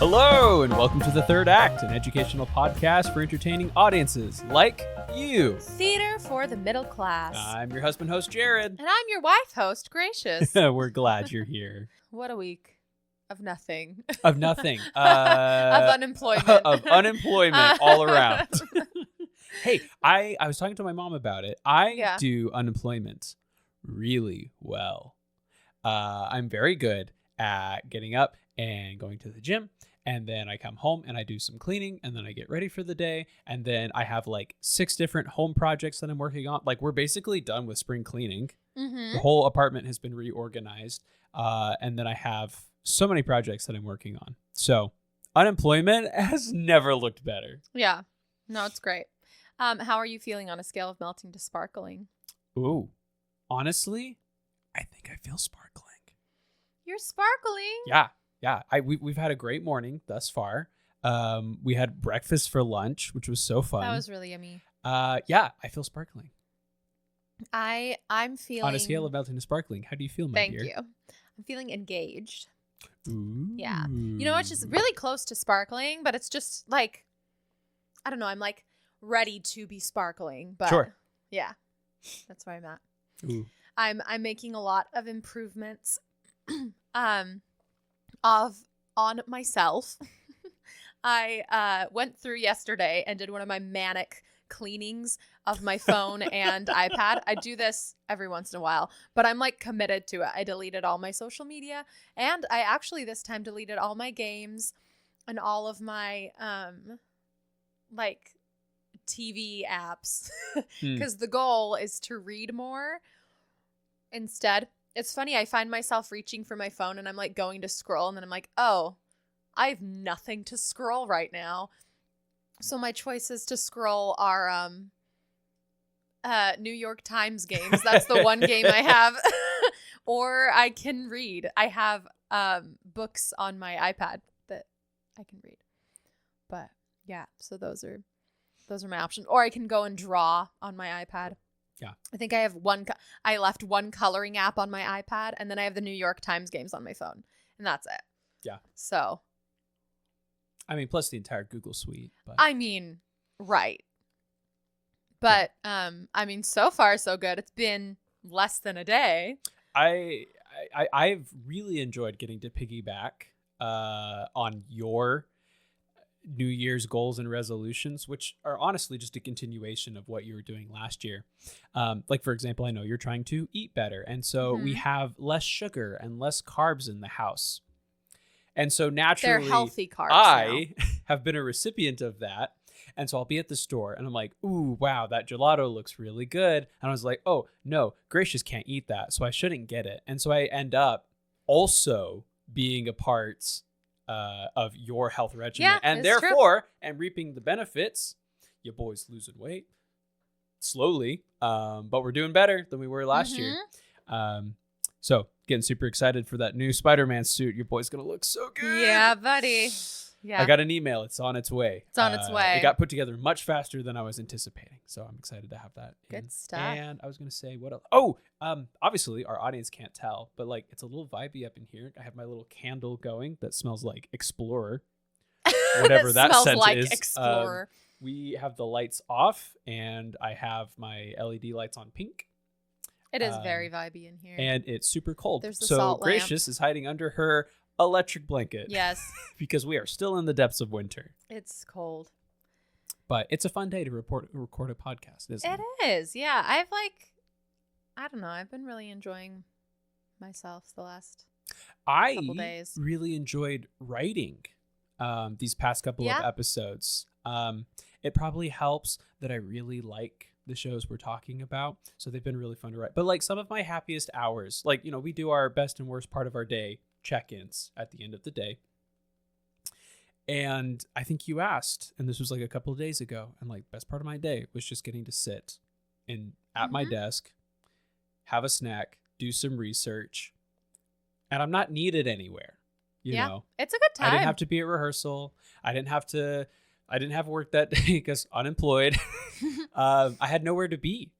Hello, and welcome to The Third Act, an educational podcast for entertaining audiences like you. Theater for the middle class. I'm your husband host, Jared. And I'm your wife host, Gracious. We're glad you're here. What a week of nothing. Of nothing. Of unemployment. Of unemployment all around. Hey, I was talking to my mom about it. I do unemployment really well. I'm very good at getting up and going to the gym, and then I come home and I do some cleaning, and then I get ready for the day, and then I have like 6 different home projects that I'm working on. Like, we're basically done with spring cleaning. The whole apartment has been reorganized, and then I have so many projects that I'm working on. So unemployment has never looked better. Yeah. No, it's great. How are you feeling on a scale of melting to sparkling? Ooh, honestly, I think I feel sparkling. You're sparkling. Yeah. We've had a great morning thus far. We had breakfast for lunch, which was so fun. That was really yummy. Yeah, I feel sparkling. I'm feeling on a scale of melting to sparkling. How do you feel, my dear? Thank you. I'm feeling engaged. Ooh. Yeah. You know, it's just really close to sparkling, but it's just like, I don't know. I'm like ready to be sparkling, but sure. Yeah, that's where I'm at. Ooh. I'm making a lot of improvements, on myself. I went through yesterday and did one of my manic cleanings of my phone and iPad. I do this every once in a while, but I'm like committed to it. I deleted all my social media, and I actually this time deleted all my games and all of my like TV apps because the goal is to read more instead. It's funny, I find myself reaching for my phone and I'm like going to scroll, and then I'm like, oh, I have nothing to scroll right now. So my choices to scroll are New York Times games. That's the one game I have. Or I can read. I have books on my iPad that I can read. But yeah, so those are my options. Or I can go and draw on my iPad. Yeah. I think I have I left one coloring app on my iPad, and then I have the New York Times games on my phone, and that's it. Yeah. So. I mean, plus the entire Google suite. But. I mean, right. But, I mean, so far, so good. It's been less than a day. I've really enjoyed getting to piggyback on your New Year's goals and resolutions, which are honestly just a continuation of what you were doing last year. Like, for example, I know you're trying to eat better. And so we have less sugar and less carbs in the house. And so naturally, they're healthy carbs. I have been a recipient of that. And so I'll be at the store and I'm like, ooh, wow, that gelato looks really good. And I was like, oh, no, Gracious can't eat that, so I shouldn't get it. And so I end up also being a part of your health regimen. And therefore, and reaping the benefits. Your boy's losing weight slowly, but we're doing better than we were last year. So getting super excited for that new Spider-Man suit. Your boy's gonna look so good. Yeah, buddy. Yeah. I got an email. It's on its way. It's on its way. It got put together much faster than I was anticipating. So I'm excited to have that. Good stuff. And I was going to say, what else? Oh, obviously our audience can't tell, but like it's a little vibey up in here. I have my little candle going that smells like Explorer. Whatever that smells scent like is. Explorer. We have the lights off, and I have my LED lights on pink. It is very vibey in here. And it's super cold. There's the so salt Gracious is hiding under her electric blanket. Yes. Because we are still in the depths of winter. It's cold. But it's a fun day to record a podcast, isn't it? It is. Yeah. I don't know. I've been really enjoying myself the last couple days. I really enjoyed writing these past couple of episodes. It probably helps that I really like the shows we're talking about. So they've been really fun to write. But like some of my happiest hours, like, you know, we do our best and worst part of our day check-ins at the end of the day. And I think you asked, and this was like a couple of days ago, and like best part of my day was just getting to sit at my desk, have a snack, do some research, and I'm not needed anywhere. You know, it's a good time. I didn't have to be at rehearsal. I didn't have work that day because unemployed. I had nowhere to be.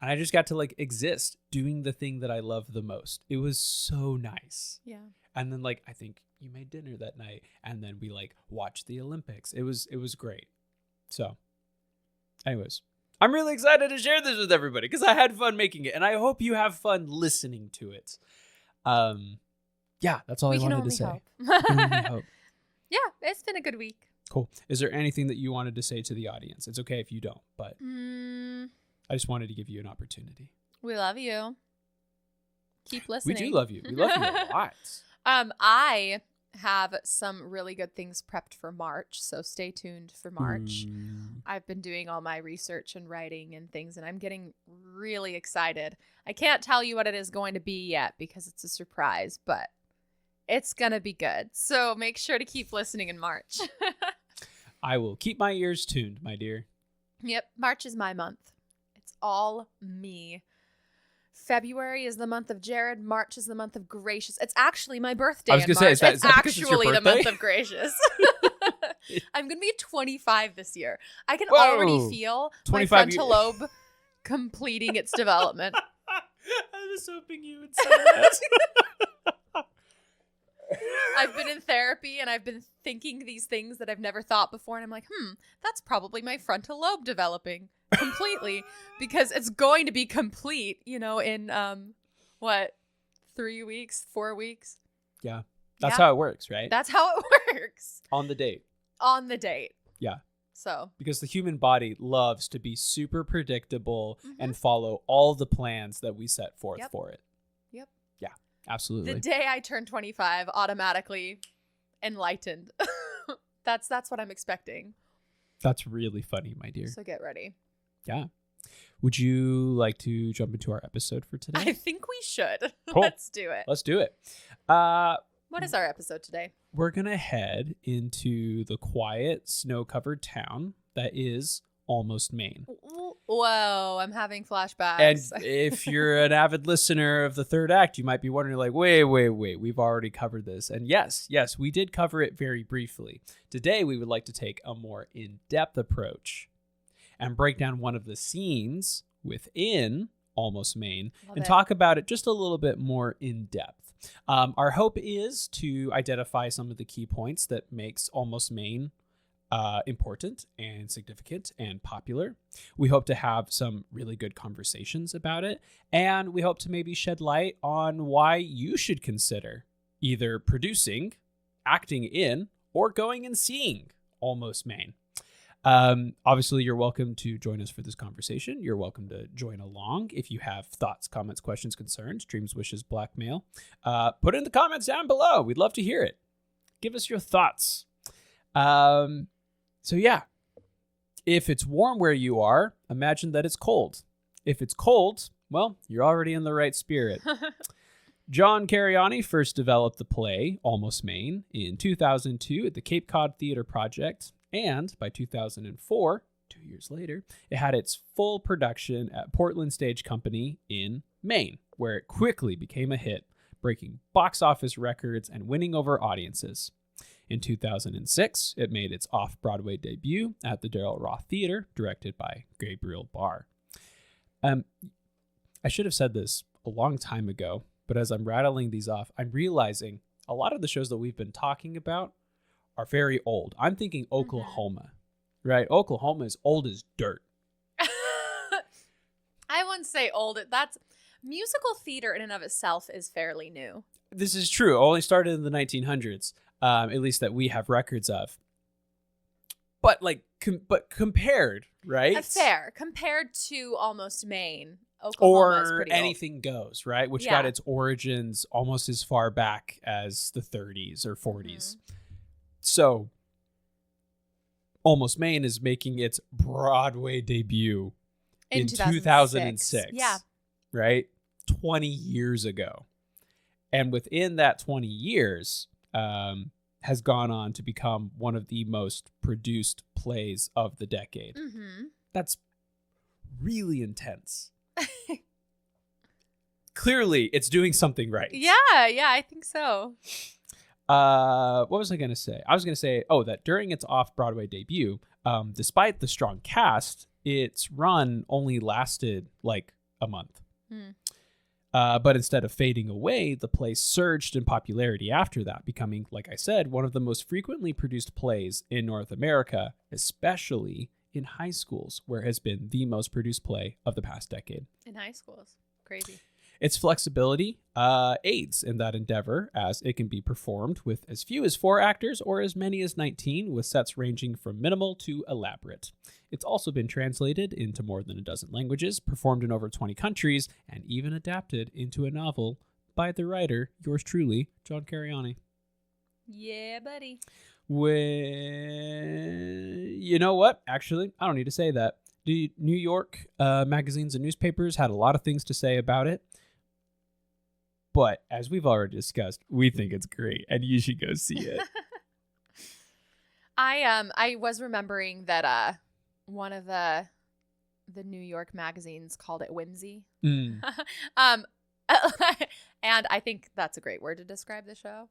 And I just got to like exist doing the thing that I love the most. It was so nice. Yeah. And then like, I think you made dinner that night, and then we like watched the Olympics. It was great. So anyways, I'm really excited to share this with everybody because I had fun making it, and I hope you have fun listening to it. Yeah, that's all I wanted to say. Hope. Hope. Yeah, it's been a good week. Cool. Is there anything that you wanted to say to the audience? It's okay if you don't, but I just wanted to give you an opportunity. We love you. Keep listening. We do love you. We love you a lot. I have some really good things prepped for March, so stay tuned for March. I've been doing all my research and writing and things, and I'm getting really excited. I can't tell you what it is going to be yet because it's a surprise, but it's going to be good. So make sure to keep listening in March. I will keep my ears tuned, my dear. Yep. March is my month. It's all me. February is the month of Jared. March is the month of Gracious. It's actually my birthday. I was going to say, is that actually the month of Gracious. I'm going to be 25 this year. I can already feel my frontal lobe completing its development. I was hoping you would say that. I've been in therapy and I've been thinking these things that I've never thought before. And I'm like, that's probably my frontal lobe developing completely because it's going to be complete, in 3 weeks, 4 weeks. Yeah. That's how it works, right? That's how it works. On the date. Yeah. So. Because the human body loves to be super predictable and follow all the plans that we set forth for it. Yep. Yeah, absolutely. The day I turn 25, automatically enlightened. That's what I'm expecting. That's really funny, my dear. So get ready. Yeah. Would you like to jump into our episode for today? I think we should. Cool. Let's do it. Let's do it. What is our episode today? We're going to head into the quiet, snow-covered town that is almost Maine. Whoa, I'm having flashbacks. And if you're an avid listener of the third act, you might be wondering like, wait, we've already covered this. And yes, we did cover it very briefly. Today, we would like to take a more in-depth approach and break down one of the scenes within Almost Maine and talk about it just a little bit more in depth. Our hope is to identify some of the key points that makes Almost Maine important and significant and popular. We hope to have some really good conversations about it, and we hope to maybe shed light on why you should consider either producing, acting in, or going and seeing Almost Maine. Obviously, you're welcome to join us for this conversation. You're welcome to join along. If you have thoughts, comments, questions, concerns, dreams, wishes, blackmail, put it in the comments down below. We'd love to hear it. Give us your thoughts. So yeah, if it's warm where you are, imagine that it's cold. If it's cold, well, you're already in the right spirit. John Cariani first developed the play Almost Maine in 2002 at the Cape Cod Theater Project. And by 2004, 2 years later, it had its full production at Portland Stage Company in Maine, where it quickly became a hit, breaking box office records and winning over audiences. In 2006, it made its off-Broadway debut at the Darrell Roth Theater, directed by Gabriel Barr. I should have said this a long time ago, but as I'm rattling these off, I'm realizing a lot of the shows that we've been talking about are very old. I'm thinking Oklahoma, right? Oklahoma is old as dirt. I wouldn't say old. That's musical theater in and of itself is fairly new. This is true. It only started in the 1900s, at least that we have records of. But like, compared, right? Fair. Compared to Almost Maine, Oklahoma is pretty anything old. Goes, right? Which got its origins almost as far back as the 30s or 40s. So, Almost Maine is making its Broadway debut in 2006. Yeah. Right? 20 years ago. And within that 20 years, has gone on to become one of the most produced plays of the decade. That's really intense. Clearly, it's doing something right. Yeah, I think so. What was I going to say? I was going to say, that during its off-Broadway debut, despite the strong cast, its run only lasted like a month. But instead of fading away, the play surged in popularity after that, becoming, like I said, one of the most frequently produced plays in North America, especially in high schools, where it has been the most produced play of the past decade. In high schools. Crazy. Its flexibility aids in that endeavor, as it can be performed with as few as 4 actors or as many as 19, with sets ranging from minimal to elaborate. It's also been translated into more than a dozen languages, performed in over 20 countries, and even adapted into a novel by the writer, yours truly, John Cariani. Yeah, buddy. You know what? Actually, I don't need to say that. The New York magazines and newspapers had a lot of things to say about it. But as we've already discussed, we think it's great, and you should go see it. I was remembering that one of the New York magazines called it whimsy. Mm. And I think that's a great word to describe the show.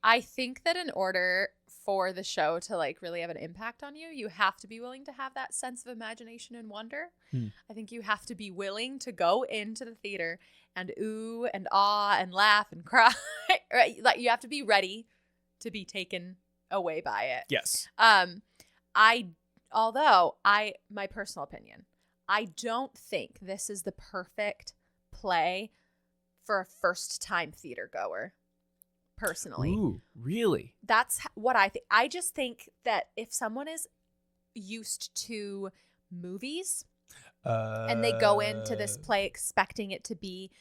I think that in order for the show to like really have an impact on you, you have to be willing to have that sense of imagination and wonder. I think you have to be willing to go into the theater and ooh and ah and laugh and cry. Right? Like you have to be ready to be taken away by it. Yes. My personal opinion, I don't think this is the perfect play for a first-time theater goer. Personally. Ooh, really? That's what I think. I just think that if someone is used to movies and they go into this play expecting it to be,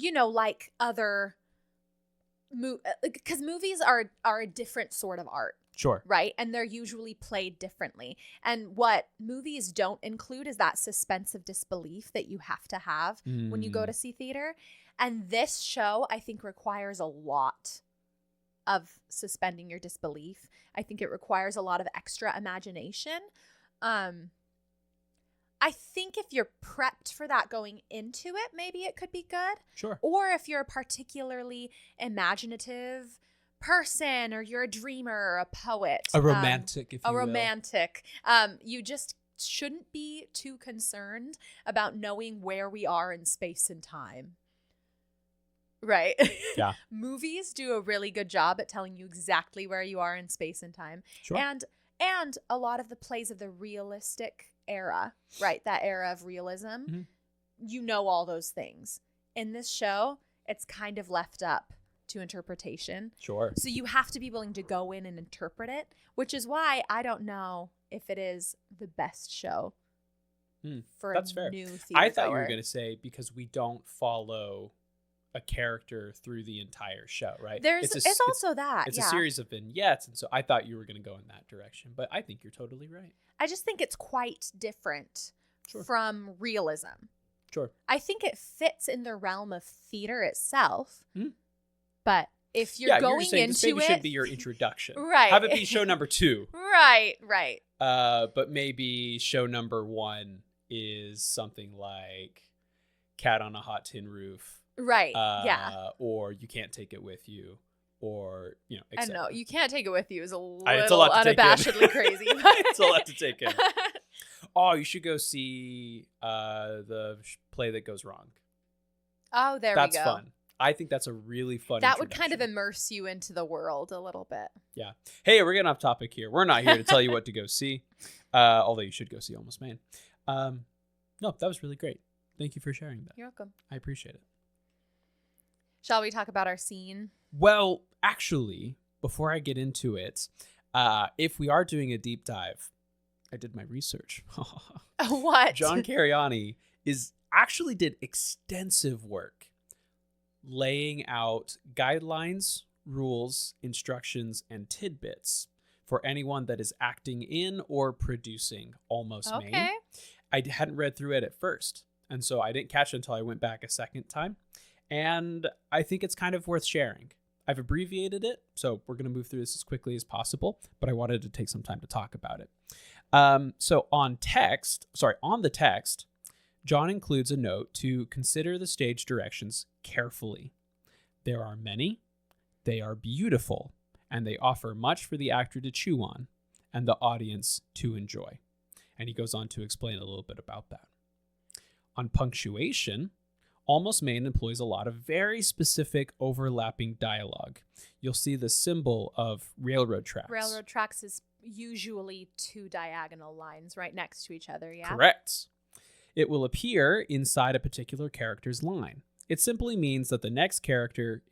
like other because movies are a different sort of art. Sure. Right? And they're usually played differently. And what movies don't include is that suspense of disbelief that you have to have when you go to see theater. And this show, I think, requires a lot of suspending your disbelief. I think it requires a lot of extra imagination. I think if you're prepped for that going into it, maybe it could be good. Sure. Or if you're a particularly imaginative person, or you're a dreamer or a poet. A romantic, if you will. A romantic. You just shouldn't be too concerned about knowing where we are in space and time. Right. Yeah. Movies do a really good job at telling you exactly where you are in space and time. Sure. And a lot of the plays of the realistic era, right? That era of realism, you know all those things. In this show, it's kind of left up to interpretation. Sure. So you have to be willing to go in and interpret it, which is why I don't know if it is the best show for That's a fair. new theater I thought goer. you were going to say because we don't follow a character through the entire show, right? It's also that. It's a series of vignettes, and so I thought you were going to go in that direction, but I think you're totally right. I just think it's quite different from realism. Sure. I think it fits in the realm of theater itself, but if you're going into this maybe it, should be your introduction, right? Have it be show number 2, right. But maybe show number 1 is something like Cat on a Hot Tin Roof. Right. Or You Can't Take It With You, or I don't know. You Can't Take It With You is it's a lot to unabashedly crazy. It's a lot to take in. Oh, you should go see the play that goes wrong. Oh, we go. That's fun. I think that's a really fun. That would kind of immerse you into the world a little bit. Yeah. Hey, we're getting off topic here. We're not here to tell you what to go see, although you should go see Almost Maine. No, that was really great. Thank you for sharing that. You're welcome. I appreciate it. Shall we talk about our scene? Well, actually, before I get into it, if we are doing a deep dive, I did my research. What? John Cariani actually did extensive work laying out guidelines, rules, instructions, and tidbits for anyone that is acting in or producing Almost Maine. I hadn't read through it at first, and so I didn't catch it until I went back a second time. And I think it's kind of worth sharing. I've abbreviated it, so we're going to move through this as quickly as possible, but I wanted to take some time to talk about it. So on the text, John includes a note to consider the stage directions carefully. There are many, they are beautiful, and they offer much for the actor to chew on and the audience to enjoy. And he goes on to explain a little bit about that. On punctuation, Almost Maine employs a lot of very specific overlapping dialogue. You'll see the symbol of railroad tracks. Railroad tracks is usually 2 diagonal lines right next to each other, yeah? Correct. It will appear inside a particular character's line. It simply means that the next character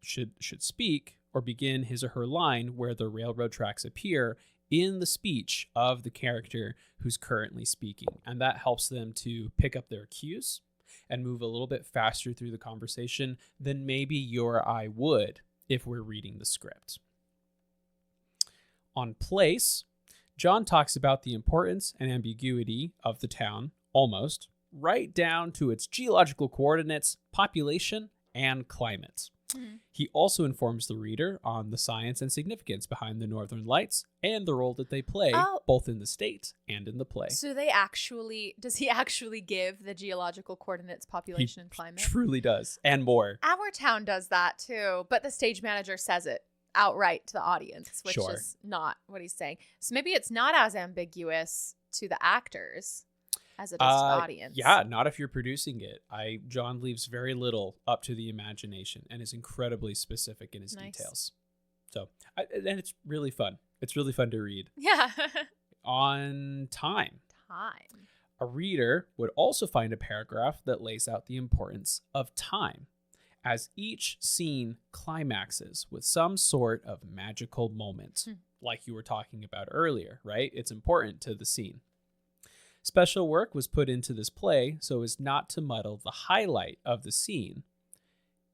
should speak or begin his or her line where the railroad tracks appear in the speech of the character who's currently speaking. And that helps them to pick up their cues and move a little bit faster through the conversation than maybe you or I would if we're reading the script. On place, John talks about the importance and ambiguity of the town, almost, right down to its geological coordinates, population, and climate. Mm-hmm. He also informs the reader on the science and significance behind the Northern Lights and the role that they play both in the state and in the play. So does he actually give the geological coordinates, population, and climate? Truly does, and more. Our town does that too, but the stage manager says it outright to the audience, which is not what he's saying. So maybe it's not as ambiguous to the actors as it is to the audience. Yeah, not if you're producing it. John leaves very little up to the imagination and is incredibly specific in his details. So, and it's really fun. It's really fun to read. Yeah. On time. A reader would also find a paragraph that lays out the importance of time, as each scene climaxes with some sort of magical moment, like you were talking about earlier, right? It's important to the scene. Special work was put into this play so as not to muddle the highlight of the scene.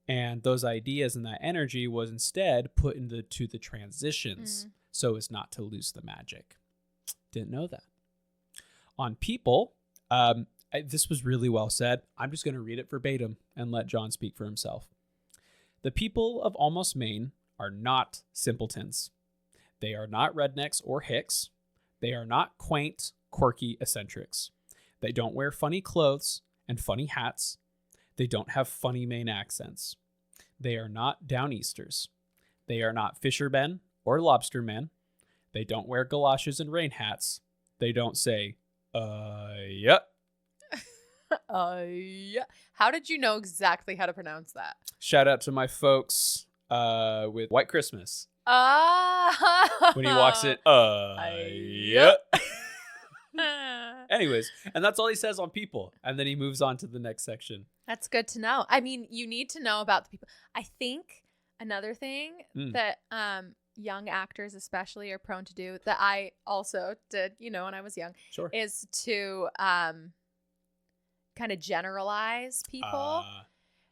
And those ideas and that energy was instead put into the transitions so as not to lose the magic. Didn't know that. On people, this was really well said. I'm just going to read it verbatim and let John speak for himself. The people of Almost Maine are not simpletons. They are not rednecks or hicks. They are not quaint, quirky eccentrics. They don't wear funny clothes and funny hats. They don't have funny Maine accents. They are not Downeasters. They are not fishermen or lobstermen. They don't wear galoshes and rain hats. They don't say, yep. Yeah. How did you know exactly how to pronounce that? Shout out to my folks with White Christmas. When he walks it, yep. Anyways, and that's all he says on people. And then he moves on to the next section. That's good to know. I mean, you need to know about the people. I think another thing that young actors especially are prone to do, that I also did, when I was young, is to kind of generalize people.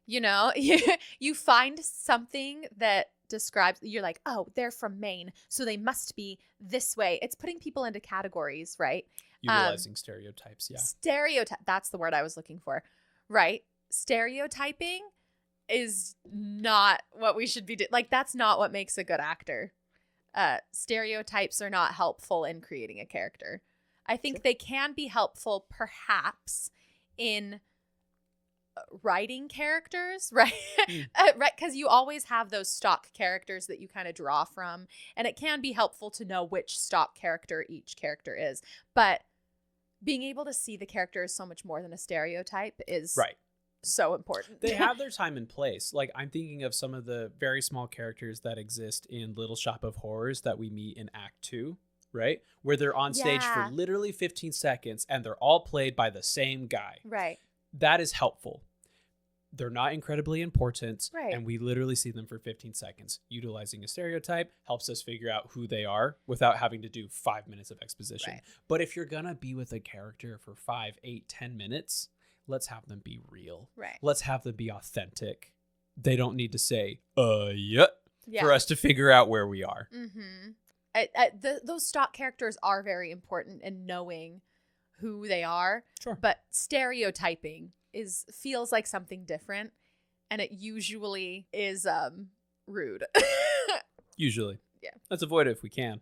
You find something that describes, you're like, oh, they're from Maine, so they must be this way. It's putting people into categories, right? Utilizing stereotypes, yeah. That's the word I was looking for, right? Stereotyping is not what we should be doing. Like, that's not what makes a good actor. Stereotypes are not helpful in creating a character. I think they can be helpful, perhaps, in writing characters, right? Right, because you always have those stock characters that you kind of draw from, and it can be helpful to know which stock character each character is. But being able to see the character as so much more than a stereotype is so important. They have their time and place. Like, I'm thinking of some of the very small characters that exist in Little Shop of Horrors that we meet in Act 2, right? Where they're on stage for literally 15 seconds and they're all played by the same guy. Right. That is helpful. They're not incredibly important, and we literally see them for 15 seconds. Utilizing a stereotype helps us figure out who they are without having to do 5 minutes of exposition. Right. But if you're going to be with a character for 5, 8, 10 minutes, let's have them be real. Right. Let's have them be authentic. They don't need to say, for us to figure out where we are. Mm-hmm. Those stock characters are very important in knowing who they are. Sure. But stereotyping feels like something different, and it usually is rude. Usually. Yeah. Let's avoid it if we can.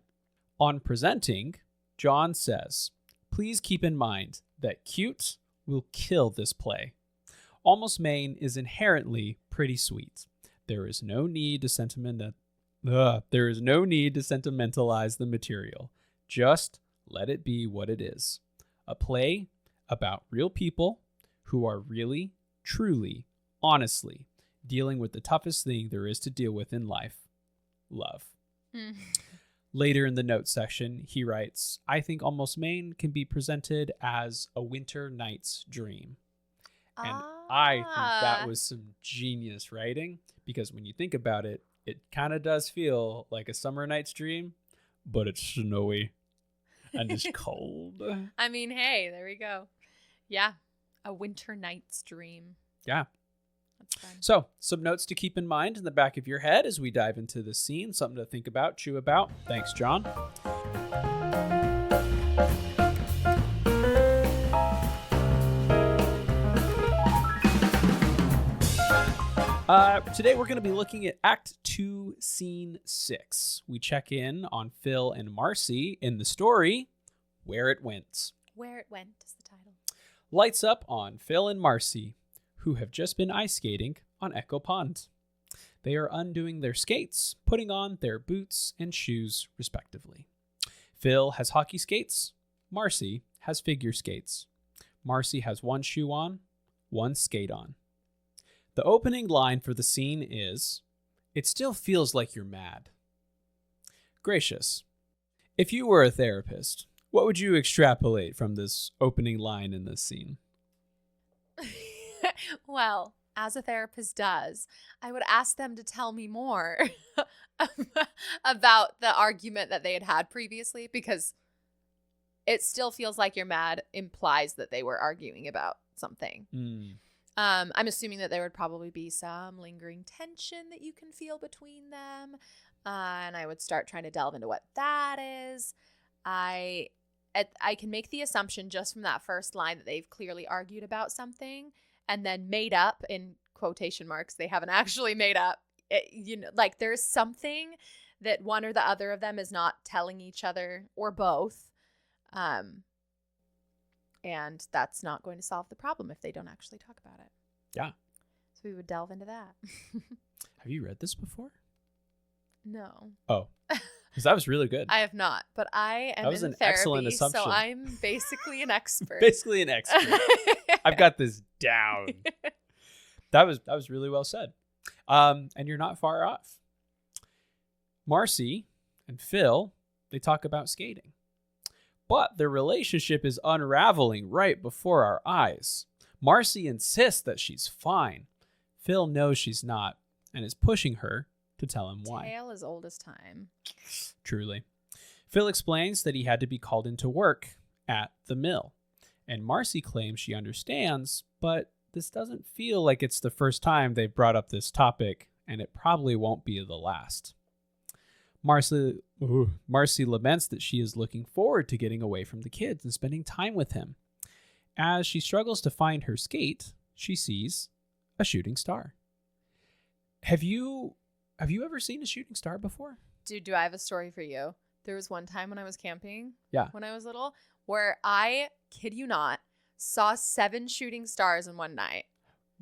On presenting, John says, please keep in mind that cute will kill this play. Almost Maine is inherently pretty sweet. There is no need to sentimentalize the material. Just let it be what it is. A play about real people who are really, truly honestly, dealing with the toughest thing there is to deal with in life, love. Later in the notes section, he writes, I think Almost Maine can be presented as a winter night's dream. And I think that was some genius writing, because when you think about it, it kind of does feel like a summer night's dream, but it's snowy and it's cold. I mean, hey, there we go. Yeah, a winter night's dream. Yeah. That's fun. So, some notes to keep in mind in the back of your head as we dive into the scene, something to think about, chew about. Thanks, John. Today we're going to be looking at Act 2, Scene 6. We check in on Phil and Marcy in the story, Where It Went. Where It Went is the title. Lights up on Phil and Marcy, who have just been ice skating on Echo Pond. They are undoing their skates, putting on their boots and shoes, respectively. Phil has hockey skates. Marcy has figure skates. Marcy has one shoe on, one skate on. The opening line for the scene is, "It still feels like you're mad." Gracious, if you were a therapist, what would you extrapolate from this opening line in this scene? Well, as a therapist does, I would ask them to tell me more about the argument that they had had previously, because it still feels like you're mad implies that they were arguing about something. I'm assuming that there would probably be some lingering tension that you can feel between them. And I would start trying to delve into what that is. I can make the assumption just from that first line that they've clearly argued about something and then made up, in quotation marks. They haven't actually made up. Like there's something that one or the other of them is not telling each other, or both. And that's not going to solve the problem if they don't actually talk about it. Yeah. So we would delve into that. Have you read this before? No. Oh, because that was really good. I have not, but I am in therapy, excellent assumption. so I'm basically an expert. Basically an expert. I've got this down. That was really well said. And you're not far off. Marcy and Phil, they talk about skating. But their relationship is unraveling right before our eyes. Marcy insists that she's fine. Phil knows she's not and is pushing her to tell him why. Tale as old as time. Truly. Phil explains that he had to be called into work at the mill. And Marcy claims she understands, but this doesn't feel like it's the first time they've brought up this topic, and it probably won't be the last. Marcy laments that she is looking forward to getting away from the kids and spending time with him. As she struggles to find her skate, she sees a shooting star. Have you ever seen a shooting star before? Dude, do I have a story for you? There was one time when I was camping, when I was little, where I, kid you not, saw 7 shooting stars in one night.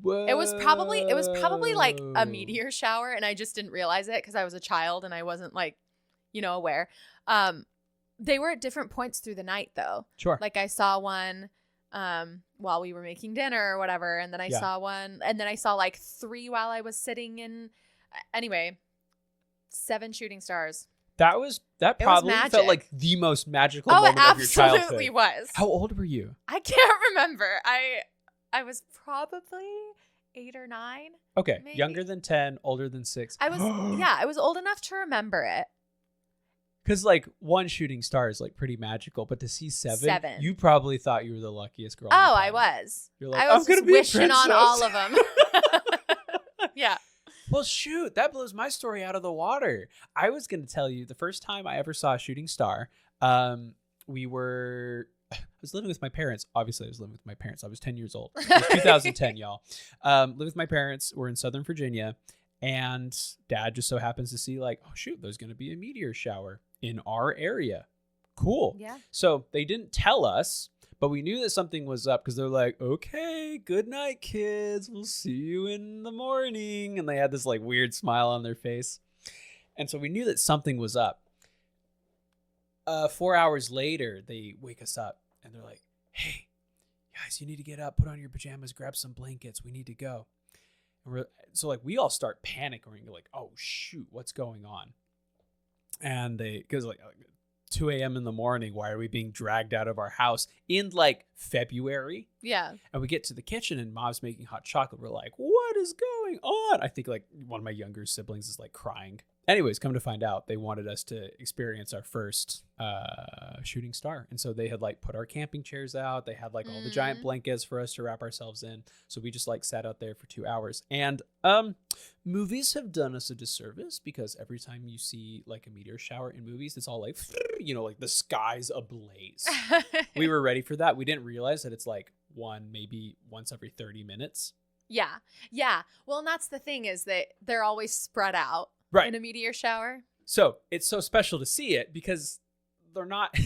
Whoa. It was probably like a meteor shower, and I just didn't realize it because I was a child and I wasn't aware. They were at different points through the night though. Sure. Like I saw one while we were making dinner or whatever, and then I saw one, and then I saw like 3 while I was sitting in. Anyway, 7 shooting stars. That probably felt like the most magical moment of your childhood. It absolutely was. How old were you? I can't remember. I was probably 8 or 9. Okay. Maybe. Younger than 10, older than 6. I was old enough to remember it. Because like one shooting star is like pretty magical, but to see 7, you probably thought you were the luckiest girl. Oh, I was. You're like, I was I'm gonna just be a wishing on all of them. Yeah. Well, shoot, that blows my story out of the water. I was going to tell you the first time I ever saw a shooting star, I was living with my parents. Obviously, I was living with my parents. I was 10 years old. It was 2010, y'all. Lived with my parents. We're in Southern Virginia. And Dad just so happens to see like, oh, shoot, there's going to be a meteor shower in our area. Cool. Yeah. So they didn't tell us, but we knew that something was up because they're like, okay, good night, kids. We'll see you in the morning. And they had this like weird smile on their face. And so we knew that something was up. 4 hours later, they wake us up and they're like, hey, guys, you need to get up, put on your pajamas, grab some blankets. We need to go. And so like we all start panicking. You're like, oh shoot, what's going on? And because like 2 a.m. in the morning, why are we being dragged out of our house in like February? Yeah. And we get to the kitchen and mom's making hot chocolate. We're like, what is going on? I think like one of my younger siblings is like crying. Anyways, come to find out, they wanted us to experience our first shooting star. And so they had like put our camping chairs out. They had like all the giant blankets for us to wrap ourselves in. So we just like sat out there for 2 hours. And movies have done us a disservice because every time you see like a meteor shower in movies, it's all like, you know, like the sky's ablaze. We were ready for that. We didn't realize that it's like maybe once every 30 minutes. Yeah. Yeah. Well, and that's the thing is that they're always spread out. Right. In a meteor shower. So it's so special to see it because they're not,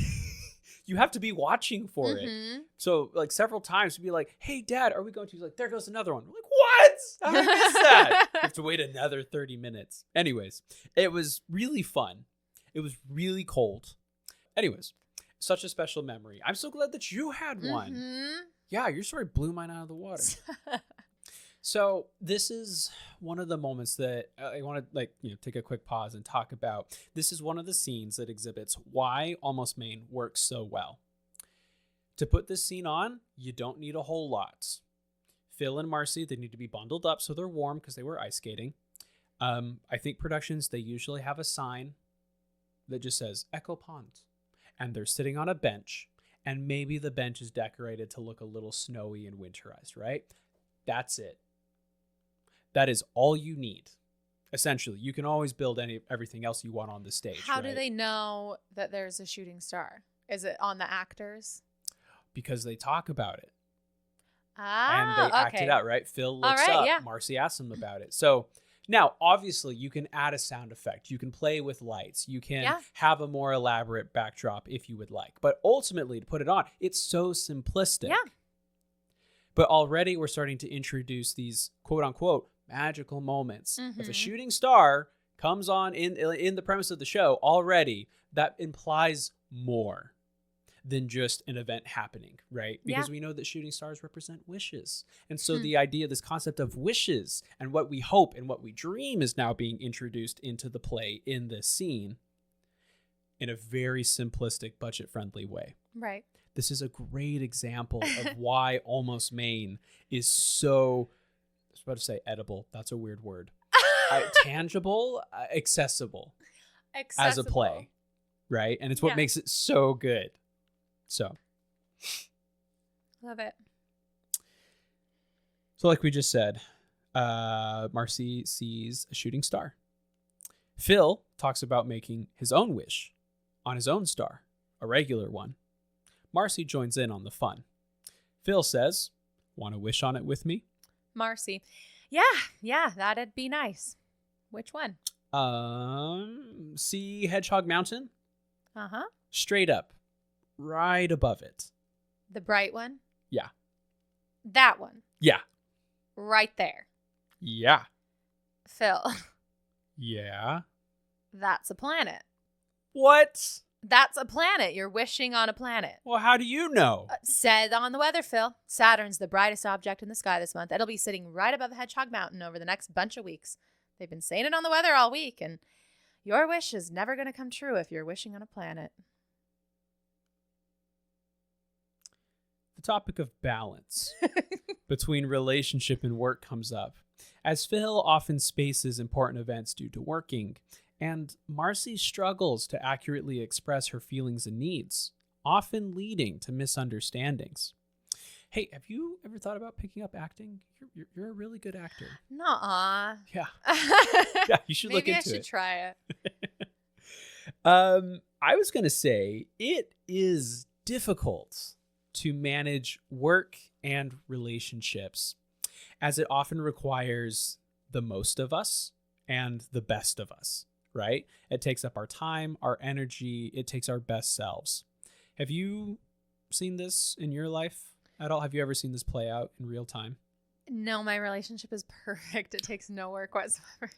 you have to be watching for it. So like several times we'd be like, hey dad, are we going to? He's like, there goes another one. We're like, what? How did I miss that? You have to wait another 30 minutes. Anyways, it was really fun. It was really cold. Anyways, such a special memory. I'm so glad that you had one. Yeah, your story blew mine out of the water. So this is one of the moments that I want to take a quick pause and talk about. This is one of the scenes that exhibits why Almost Maine works so well. To put this scene on, you don't need a whole lot. Phil and Marcy, they need to be bundled up so they're warm because they were ice skating. I think productions, they usually have a sign that just says Echo Pond. And they're sitting on a bench. And maybe the bench is decorated to look a little snowy and winterized, right? That's it. That is all you need. Essentially, you can always build everything else you want on the stage. How do they know that there's a shooting star? Is it on the actors? Because they talk about it. Ah, and they act it out, right? Phil looks up. Yeah. Marcy asks him about it. So now, obviously, you can add a sound effect. You can play with lights. You can have a more elaborate backdrop if you would like. But ultimately, to put it on, it's so simplistic. Yeah. But already we're starting to introduce these quote unquote magical moments. If a shooting star comes on in the premise of the show already, that implies more than just an event happening, right? Because we know that shooting stars represent wishes. And so the idea, this concept of wishes and what we hope and what we dream is now being introduced into the play in this scene in a very simplistic, budget-friendly way. Right. This is a great example of why Almost Maine is so, I was about to say edible. That's a weird word. Tangible, accessible as a play, right? And it's what makes it so good. So. Love it. So like we just said, Marcy sees a shooting star. Phil talks about making his own wish on his own star, a regular one. Marcy joins in on the fun. Phil says, want to wish on it with me? Marcy, yeah, that'd be nice. Which one? See Hedgehog Mountain? Uh-huh. Straight up, right above it. The bright one? Yeah. That one? Yeah. Right there? Yeah. Phil. Yeah. That's a planet. What? That's a planet. You're wishing on a planet. Well, how do you know? Said on the weather, Phil. Saturn's the brightest object in the sky this month. It'll be sitting right above Hedgehog Mountain over the next bunch of weeks. They've been saying it on the weather all week, and your wish is never going to come true if you're wishing on a planet. The topic of balance between relationship and work comes up, as Phil often spaces important events due to working, and Marcy struggles to accurately express her feelings and needs, often leading to misunderstandings. Hey, have you ever thought about picking up acting? You're a really good actor. Nuh-uh. Yeah. Yeah, you should look into it. Maybe I should try it. I was going to say it is difficult to manage work and relationships, as it often requires the most of us and the best of us, right? It takes up our time, our energy, it takes our best selves. Have you seen this in your life at all? Have you ever seen this play out in real time? No, my relationship is perfect. It takes no work whatsoever.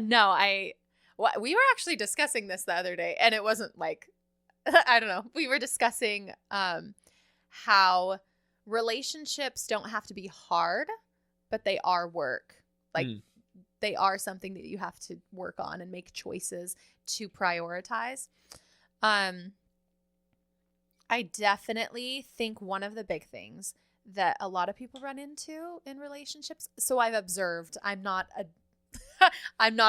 No, we were actually discussing this the other day, and it wasn't like, I don't know. We were discussing how relationships don't have to be hard, but they are work. Like they are something that you have to work on and make choices to prioritize. I definitely think one of the big things that a lot of people run into in relationships. So I've observed, I'm not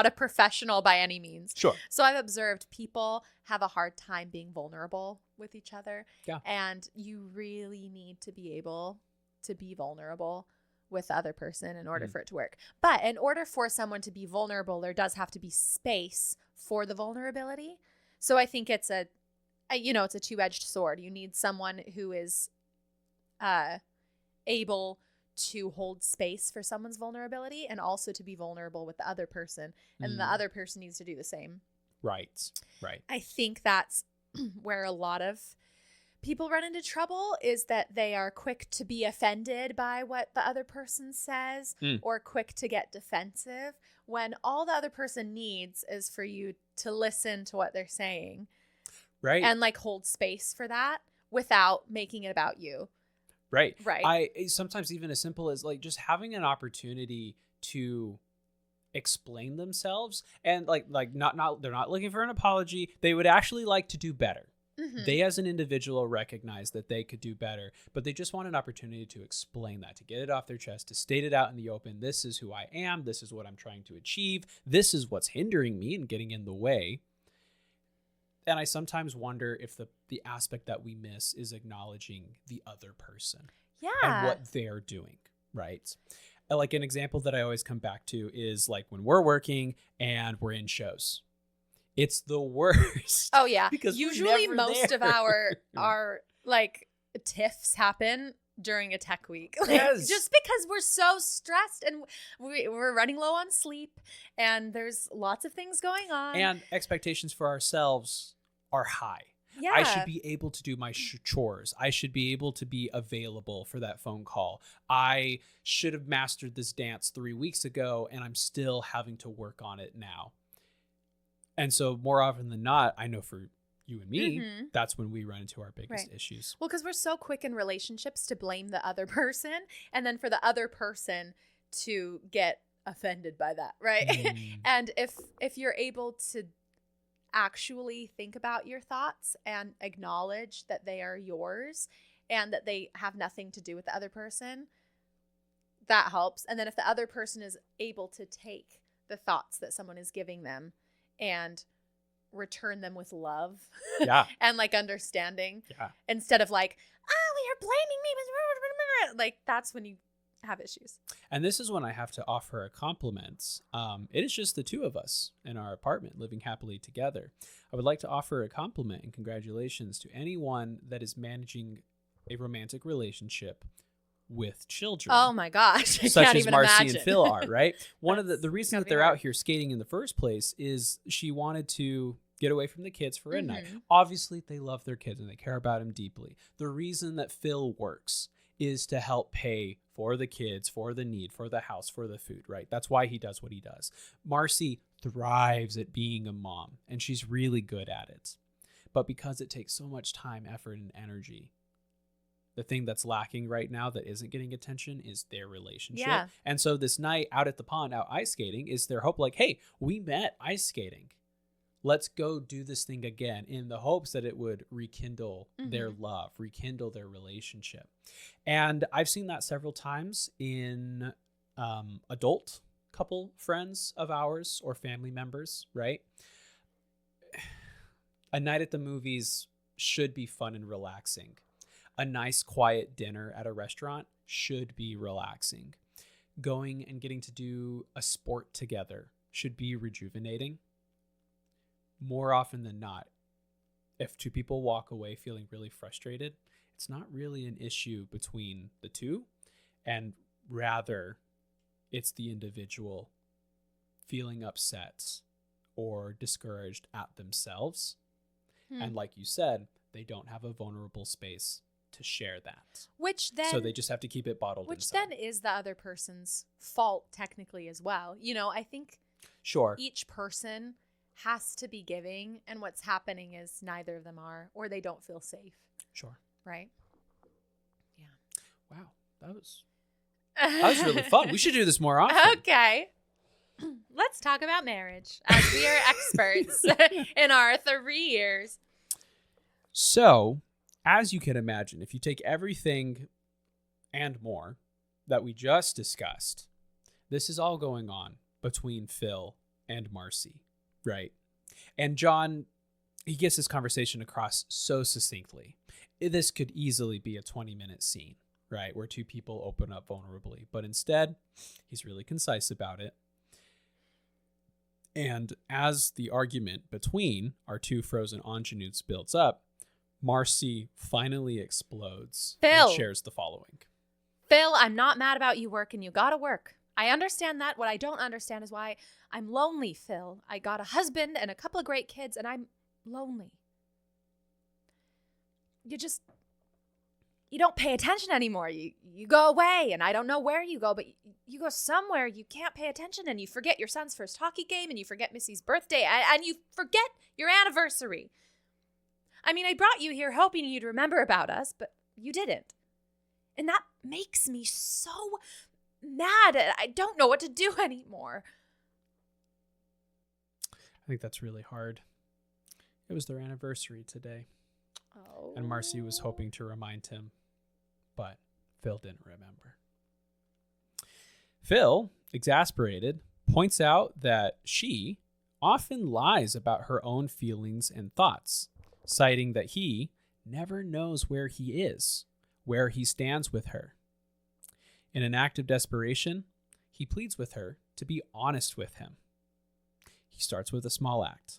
a professional by any means. Sure. So I've observed people have a hard time being vulnerable with each other. Yeah. And you really need to be able to be vulnerable with the other person in order for it to work. But in order for someone to be vulnerable, there does have to be space for the vulnerability. So I think it's it's a two-edged sword. You need someone who is able to hold space for someone's vulnerability and also to be vulnerable with the other person. And the other person needs to do the same. Right. I think that's where a lot of people run into trouble, is that they are quick to be offended by what the other person says or quick to get defensive, when all the other person needs is for you to listen to what they're saying. Right. And like hold space for that without making it about you. Right. Right. I sometimes even as simple as like just having an opportunity to explain themselves, and like not they're not looking for an apology. They would actually like to do better. Mm-hmm. They as an individual recognize that they could do better, but they just want an opportunity to explain that, to get it off their chest, to state it out in the open. This is who I am. This is what I'm trying to achieve. This is what's hindering me and getting in the way. And I sometimes wonder if the aspect that we miss is acknowledging the other person. Yeah. And what they're doing, right? Like an example that I always come back to is like when we're working and we're in shows. It's the worst. Oh yeah. Because usually most of our like tiffs happen during a tech week. Like, yes. Just because we're so stressed and we're running low on sleep and there's lots of things going on. And expectations for ourselves are high. Yeah. I should be able to do my chores. I should be able to be available for that phone call. I should have mastered this dance 3 weeks ago and I'm still having to work on it now. And so more often than not, I know for you and me, that's when we run into our biggest issues. Well, because we're so quick in relationships to blame the other person and then for the other person to get offended by that, right? And if you're able to actually think about your thoughts and acknowledge that they are yours and that they have nothing to do with the other person, that helps. And then if the other person is able to take the thoughts that someone is giving them and return them with love and like understanding instead of like, you're blaming me, like that's when you have issues. And this is when I have to offer a compliment. It is just the two of us in our apartment living happily together. I would like to offer a compliment and congratulations to anyone that is managing a romantic relationship with children. Oh my gosh. I such can't as even Marcy imagine. and Phil are, right? One of the reasons that they're hard. out here skating in the first place is she wanted to get away from the kids for a night. Obviously, they love their kids and they care about them deeply. The reason that Phil works is to help pay for the kids, for the need, for the house, for the food, right? That's why he does what he does. Marcy thrives at being a mom and she's really good at it. But because it takes so much time, effort, and energy, the thing that's lacking right now that isn't getting attention is their relationship. Yeah. And so this night out at the pond, out ice skating, is their hope like, hey, we met ice skating. Let's go do this thing again, in the hopes that it would rekindle their love, rekindle their relationship. And I've seen that several times in adult couple friends of ours or family members, right? A night at the movies should be fun and relaxing. A nice quiet dinner at a restaurant should be relaxing. Going and getting to do a sport together should be rejuvenating. More often than not, if two people walk away feeling really frustrated, it's not really an issue between the two, and rather it's the individual feeling upset or discouraged at themselves. And like you said, they don't have a vulnerable space to share that. So they just have to keep it bottled inside. Which then is the other person's fault technically as well. You know, I think each person has to be giving, and what's happening is neither of them are, or they don't feel safe. Sure. Right? Yeah. Wow. That was That was really fun. We should do this more often. Okay. Let's talk about marriage, as we are experts in our 3 years. So, as you can imagine, if you take everything and more that we just discussed, this is all going on between Phil and Marcy, right? And John, he gets this conversation across so succinctly. This could easily be a 20-minute scene, right? Where 2 people open up vulnerably. But instead, he's really concise about it. And as the argument between our 2 frozen ingenues builds up, Marcy finally explodes Phil. and shares the following. Phil, I'm not mad about you working. You gotta work. I understand that. What I don't understand is why I'm lonely, Phil. I got a husband and a couple of great kids, and I'm lonely. You don't pay attention anymore. You go away, and I don't know where you go, but you go somewhere you can't pay attention, and you forget your son's first hockey game, and you forget Missy's birthday, and you forget your anniversary. I mean, I brought you here hoping you'd remember about us, but you didn't. And that makes me so mad. I don't know what to do anymore. I think that's really hard. It was their anniversary today. Oh. And Marcy was hoping to remind him, but Phil didn't remember. Phil, exasperated, points out that she often lies about her own feelings and thoughts, citing that he never knows where he is, where he stands with her. In an act of desperation, he pleads with her to be honest with him. He starts with a small act.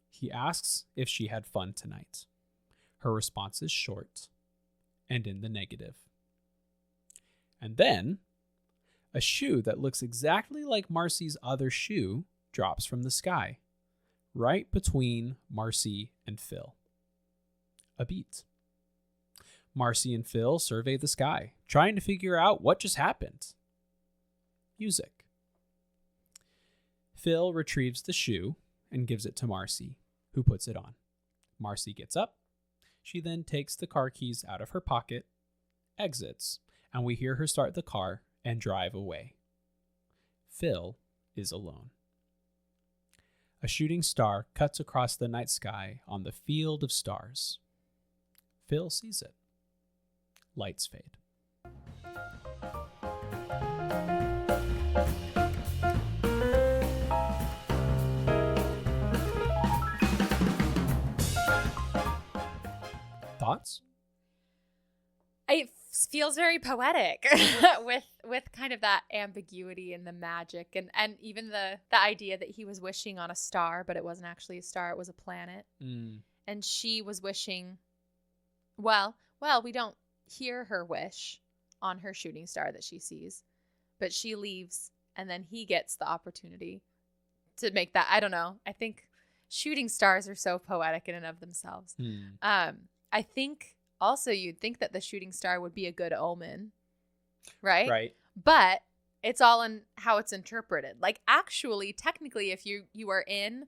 He asks if she had fun tonight. Her response is short and in the negative. And then, a shoe that looks exactly like Marcy's other shoe drops from the sky, right between Marcy and Phil. A beat. Marcy and Phil survey the sky, trying to figure out what just happened. Music. Phil retrieves the shoe and gives it to Marcy, who puts it on. Marcy gets up. She then takes the car keys out of her pocket, exits, and we hear her start the car and drive away. Phil is alone. A shooting star cuts across the night sky on the field of stars. Phil sees it. Lights fade. Thoughts? It feels very poetic with kind of that ambiguity and the magic and even the idea that he was wishing on a star, but it wasn't actually a star, it was a planet. And she was wishing, well, we don't hear her wish on her shooting star that she sees, but she leaves and then he gets the opportunity to make that. I don't know. I think shooting stars are so poetic in and of themselves. I think also you'd think that the shooting star would be a good omen, right? Right. But it's all in how it's interpreted. Like, actually, technically, if you are in,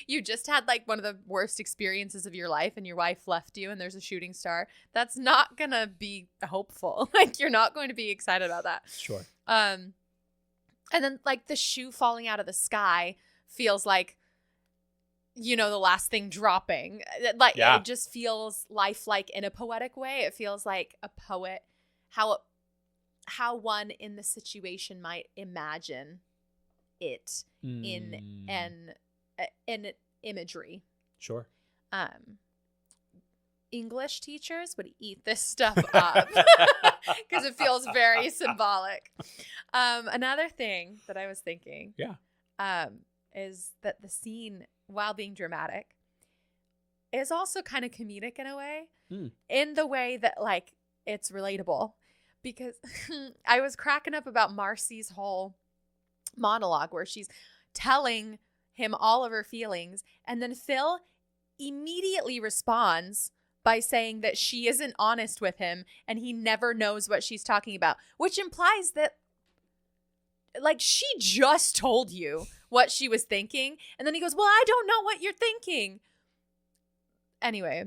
you just had like one of the worst experiences of your life and your wife left you and there's a shooting star, that's not going to be hopeful. Like, you're not going to be excited about that. Sure. And then like the shoe falling out of the sky feels like, you know, the last thing dropping. Like, yeah. It just feels lifelike in a poetic way. It feels like a poet, how one in the situation might imagine it in an imagery. Sure. English teachers would eat this stuff up because it feels very symbolic. Another thing that I was thinking, is that the scene, while being dramatic, is also kind of comedic in a way, in the way that like it's relatable. Because I was cracking up about Marcy's whole monologue where she's telling him all of her feelings, and then Phil immediately responds by saying that she isn't honest with him and he never knows what she's talking about, which implies that like she just told you what she was thinking, and then he goes, well, I don't know what you're thinking. Anyway,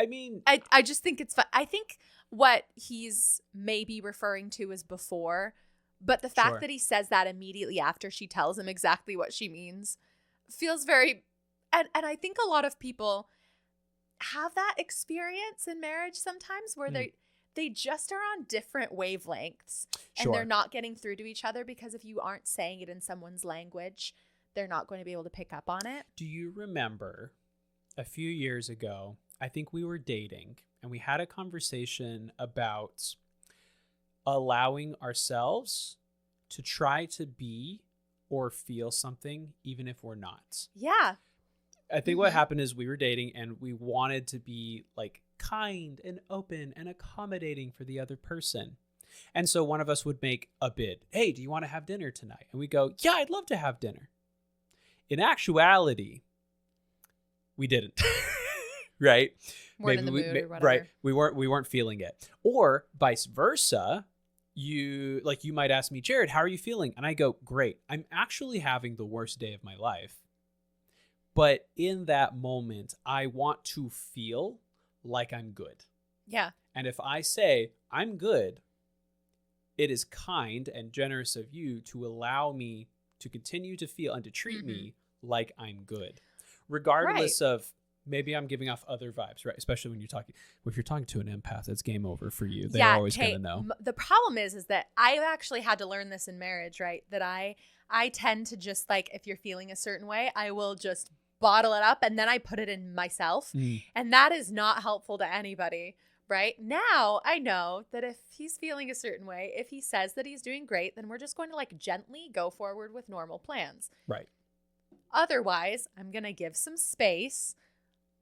I mean, I just think it's fun. I think what he's maybe referring to as before. But the fact that he says that immediately after she tells him exactly what she means feels very, and I think a lot of people have that experience in marriage sometimes where they just are on different wavelengths and they're not getting through to each other because if you aren't saying it in someone's language, they're not going to be able to pick up on it. Do you remember a few years ago, I think we were dating and we had a conversation about allowing ourselves to try to be or feel something even if we're not. Yeah. I think what happened is we were dating and we wanted to be like kind and open and accommodating for the other person. And so one of us would make a bid. Hey, do you want to have dinner tonight? And we go, yeah, I'd love to have dinner. In actuality, we didn't. Right? Weren't in the mood or whatever. Right. We weren't feeling it. Or vice versa. You might ask me, Jared, how are you feeling? And I go, great. I'm actually having the worst day of my life. But in that moment, I want to feel like I'm good. Yeah. And if I say I'm good, it is kind and generous of you to allow me to continue to feel and to treat me like I'm good. Regardless of maybe I'm giving off other vibes, right? Especially when if you're talking to an empath, it's game over for you. They're always going to know. The problem is that I actually had to learn this in marriage, right? That I tend to just like, if you're feeling a certain way, I will just bottle it up and then I put it in myself. And that is not helpful to anybody, right? Now I know that if he's feeling a certain way, if he says that he's doing great, then we're just going to like gently go forward with normal plans. Right. Otherwise, I'm going to give some space,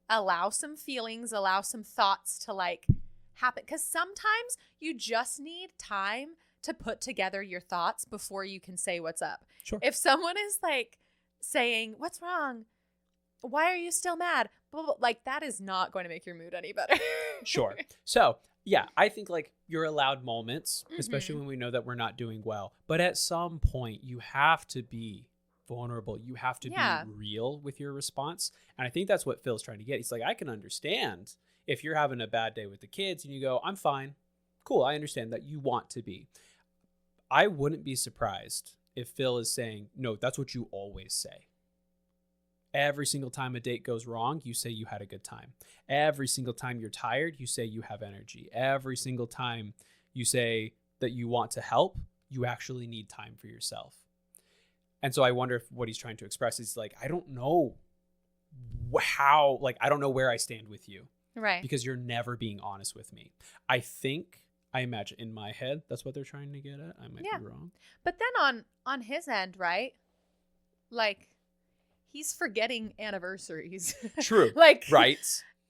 allow some feelings, allow some thoughts to like happen. Because sometimes you just need time to put together your thoughts before you can say what's up. Sure. If someone is like saying, what's wrong? Why are you still mad? Blah, blah, like that is not going to make your mood any better. Sure. So yeah, I think like you're allowed moments, especially when we know that we're not doing well. But at some point you have to be vulnerable. You have to be real with your response. And I think that's what Phil's trying to get. He's like, I can understand if you're having a bad day with the kids and you go, I'm fine. Cool. I understand that you want to be. I wouldn't be surprised if Phil is saying, no, that's what you always say. Every single time a date goes wrong, you say you had a good time. Every single time you're tired, you say you have energy. Every single time you say that you want to help, you actually need time for yourself. And so I wonder if what he's trying to express is like, I don't know how, like, I don't know where I stand with you. Right. Because you're never being honest with me. I imagine in my head, that's what they're trying to get at. I might be wrong. But then on his end, right? Like, he's forgetting anniversaries. True. Like, right.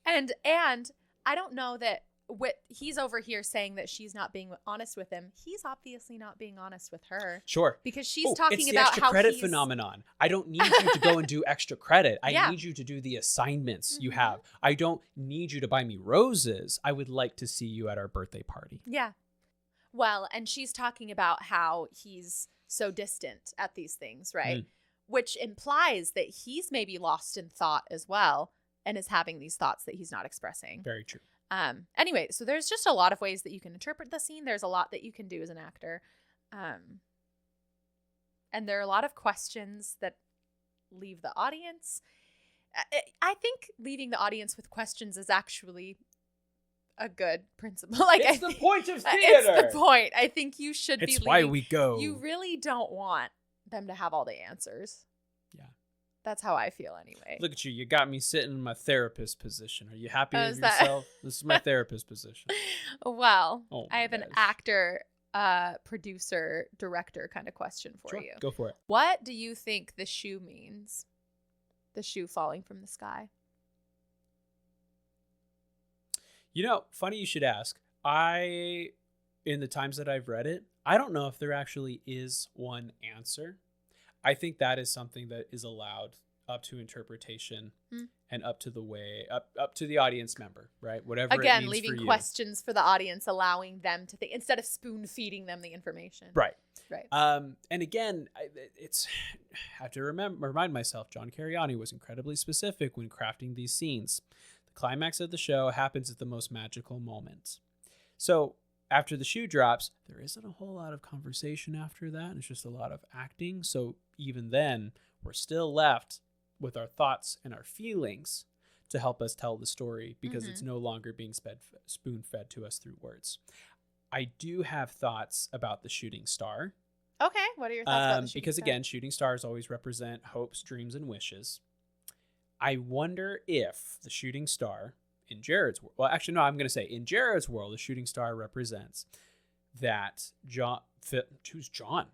And I don't know that he's over here saying that she's not being honest with him. He's obviously not being honest with her. Sure. Because she's talking about extra how credit phenomenon. I don't need you to go and do extra credit. I need you to do the assignments you have. I don't need you to buy me roses. I would like to see you at our birthday party. Yeah. Well, and she's talking about how he's so distant at these things, right? Which implies that he's maybe lost in thought as well and is having these thoughts that he's not expressing. Very true. Anyway, so there's just a lot of ways that you can interpret the scene. There's a lot that you can do as an actor. And there are a lot of questions that leave the audience. I think leaving the audience with questions is actually a good principle. Like, it's the point of theater. It's the point. I think you should be leaving. It's why we go. You really don't want them to have all the answers. Yeah. That's how I feel anyway. Look at you. You got me sitting in my therapist position. Are you happy with yourself? This is my therapist position. Well, I have an actor, producer, director kind of question for you. Go for it. What do you think the shoe means? The shoe falling from the sky. You know, funny you should ask. In the times that I've read it, I don't know if there actually is one answer. I think that is something that is allowed up to interpretation and up to the audience member, right? Whatever again, it means leaving for you. Questions for the audience, allowing them to think instead of spoon feeding them the information. Right. And again, I have to remind myself, John Cariani was incredibly specific when crafting these scenes. The climax of the show happens at the most magical moment. So after the shoe drops, there isn't a whole lot of conversation after that. It's just a lot of acting. So even then, we're still left with our thoughts and our feelings to help us tell the story, because it's no longer being spoon-fed to us through words. I do have thoughts about the shooting star. Okay, what are your thoughts about the shooting because star? again, shooting stars always represent hopes, dreams, and wishes. I wonder if the shooting star in Jared's world, well, actually, no, I'm going to say in Jared's world, the shooting star represents that who's John?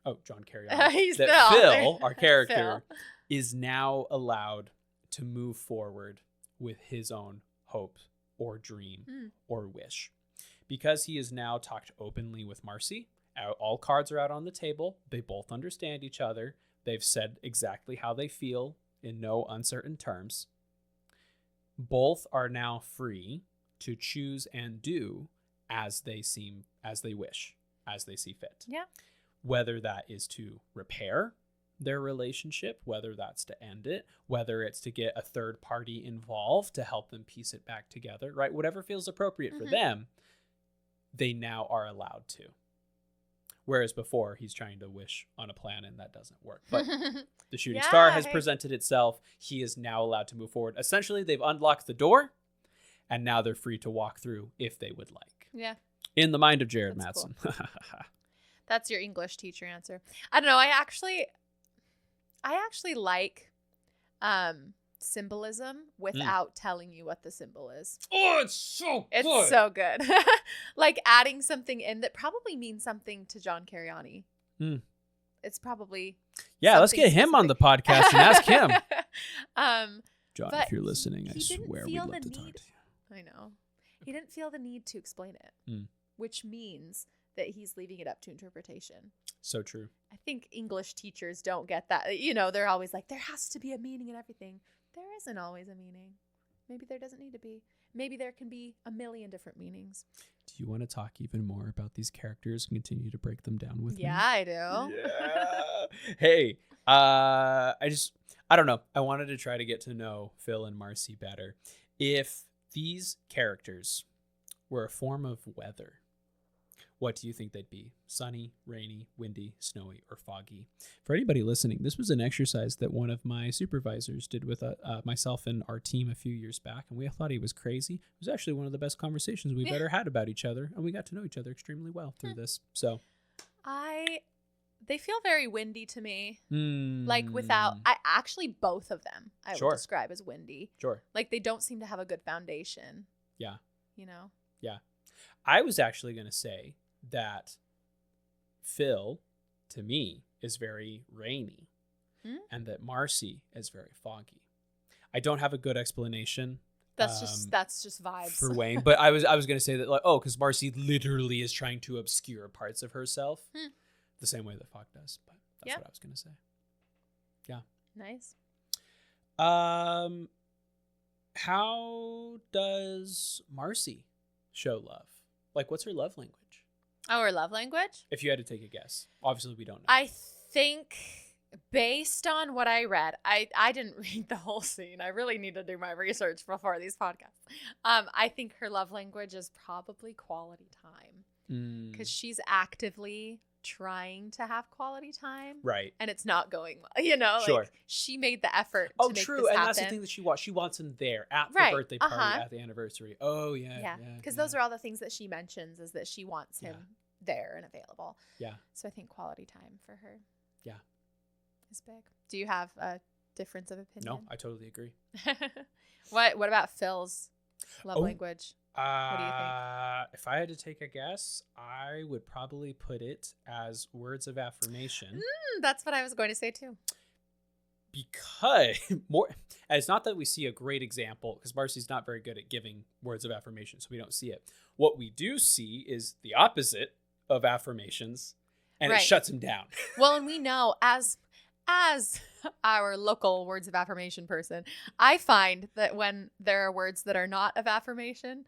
Oh, John Cariani. He's that Phil. Phil, our character, is now allowed to move forward with his own hope or dream or wish. Because he has now talked openly with Marcy, all cards are out on the table. They both understand each other. They've said exactly how they feel in no uncertain terms. Both are now free to choose and do as they wish, as they see fit. Yeah. Whether that is to repair their relationship, whether that's to end it, whether it's to get a third party involved to help them piece it back together, right? Whatever feels appropriate for them, they now are allowed to. Whereas before, he's trying to wish on a plan and that doesn't work. But the shooting star has presented itself. He is now allowed to move forward. Essentially, they've unlocked the door and now they're free to walk through if they would like. Yeah. In the mind of Jared That's Mattson. Cool. That's your English teacher answer. I don't know. I actually like symbolism without telling you what the symbol is. Oh, it's so good. It's so good. Like adding something in that probably means something to John Cariani. It's probably let's get him specific. on the podcast and ask him. John, but if you're listening, I he didn't swear we'd feel love the to talk need- to you. I know. He didn't feel the need to explain it, which means that he's leaving it up to interpretation. So true. I think English teachers don't get that. You know, they're always like, there has to be a meaning in everything. There isn't always a meaning. Maybe there doesn't need to be. Maybe there can be a million different meanings. Do you want to talk even more about these characters and continue to break them down with me? Yeah, I do. Yeah. Hey, I don't know. I wanted to try to get to know Phil and Marcy better. If these characters were a form of weather, what do you think they'd be? Sunny, rainy, windy, snowy, or foggy? For anybody listening, this was an exercise that one of my supervisors did with myself and our team a few years back, and we thought he was crazy. It was actually one of the best conversations we've ever had about each other, and we got to know each other extremely well through this. So, they feel very windy to me. Like both of them I would describe as windy. Sure. Like they don't seem to have a good foundation. Yeah. You know? Yeah. I was actually going to say that Phil, to me, is very rainy and that Marcy is very foggy. I don't have a good explanation. That's just vibes for Wayne, but I was going to say that because Marcy literally is trying to obscure parts of herself the same way that Fog does, but that's what I was going to say. Yeah. Nice. How does Marcy show love? Like, what's her love language? Oh, her love language? If you had to take a guess. Obviously, we don't know. I think based on what I read, I didn't read the whole scene. I really need to do my research before these podcasts. I think her love language is probably quality time because she's actively trying to have quality time. Right. And it's not going well. You know, like she made the effort to make true. this And happen. That's the thing that she wants. She wants him there at the birthday party, at the anniversary. Oh, yeah. Yeah. Because those are all the things that she mentions is that she wants him there and available. Yeah. So I think quality time for her. Yeah. Is big. Do you have a difference of opinion? No, I totally agree. What about Phil's love language? What do you think? If I had to take a guess, I would probably put it as words of affirmation. That's what I was going to say too. Because it's not that we see a great example, because Marcy's not very good at giving words of affirmation, so we don't see it. What we do see is the opposite of affirmations, and it shuts him down. Well, and we know as our local words of affirmation person, I find that when there are words that are not of affirmation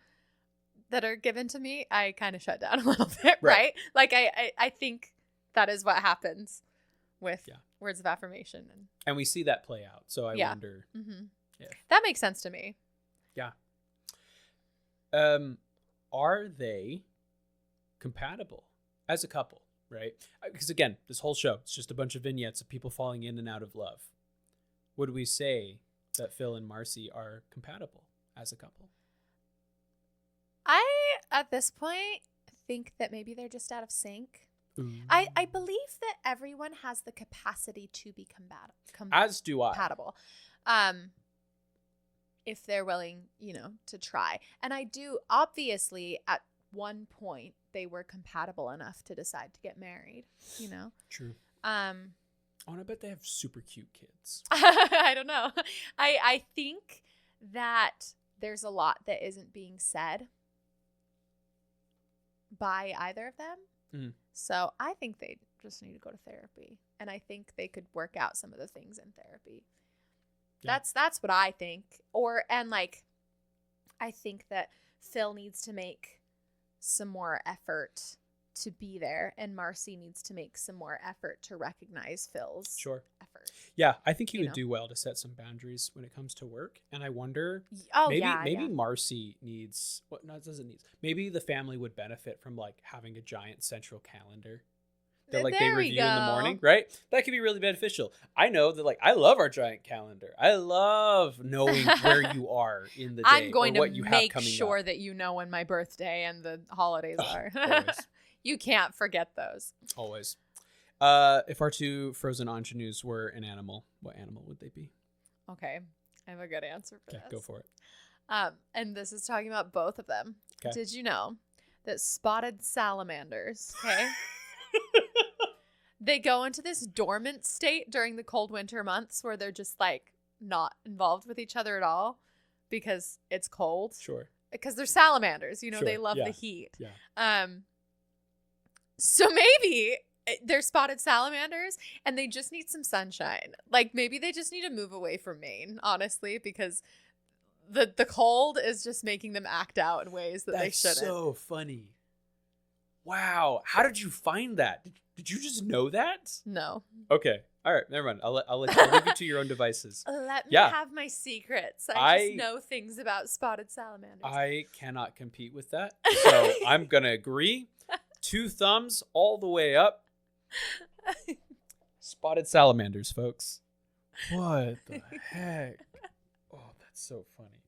that are given to me, I kind of shut down a little bit, right? Like I think that is what happens with words of affirmation. And we see that play out. So I wonder. If... That makes sense to me. Yeah. Are they compatible as a couple, right? Because again, this whole show, it's just a bunch of vignettes of people falling in and out of love. Would we say that Phil and Marcy are compatible as a couple? I, at this point, think that maybe they're just out of sync. I believe that everyone has the capacity to be as do I. Compatible. If they're willing, to try. And I do, obviously, at one point, they were compatible enough to decide to get married, True. And I bet they have super cute kids. I don't know. I think that there's a lot that isn't being said by either of them. Mm. So I think they just need to go to therapy. And I think they could work out some of the things in therapy. Yeah. That's what I think. I think that Phil needs to make some more effort to be there, and Marcy needs to make some more effort to recognize Phil's effort. Yeah, I think he would do well to set some boundaries when it comes to work. And I wonder, maybe Marcy needs maybe the family would benefit from having a giant central calendar that they review in the morning, right? That could be really beneficial. I know that I love our giant calendar. I love knowing where you are in the day. I'm going or what to you make have sure up. that you know when my birthday and the holidays are. Always. You can't forget those. Always. If our two frozen ingenues were an animal, what animal would they be? Okay, I have a good answer for this. Go for it. And this is talking about both of them. Okay. Did you know that spotted salamanders, okay? They go into this dormant state during the cold winter months where they're just not involved with each other at all because it's cold. Sure. Because they're salamanders, sure. They love the heat. Yeah. So maybe they're spotted salamanders and they just need some sunshine. Maybe they just need to move away from Maine, honestly, because the cold is just making them act out in ways that they shouldn't. That's so funny. Wow. How did you find that? Did you just know that? No. Okay. All right. Never mind. I'll leave you to your own devices. Let me have my secrets. I just know things about spotted salamanders. I cannot compete with that. So I'm going to agree. 2 thumbs all the way up. Spotted salamanders, folks. What the heck? Oh, that's so funny.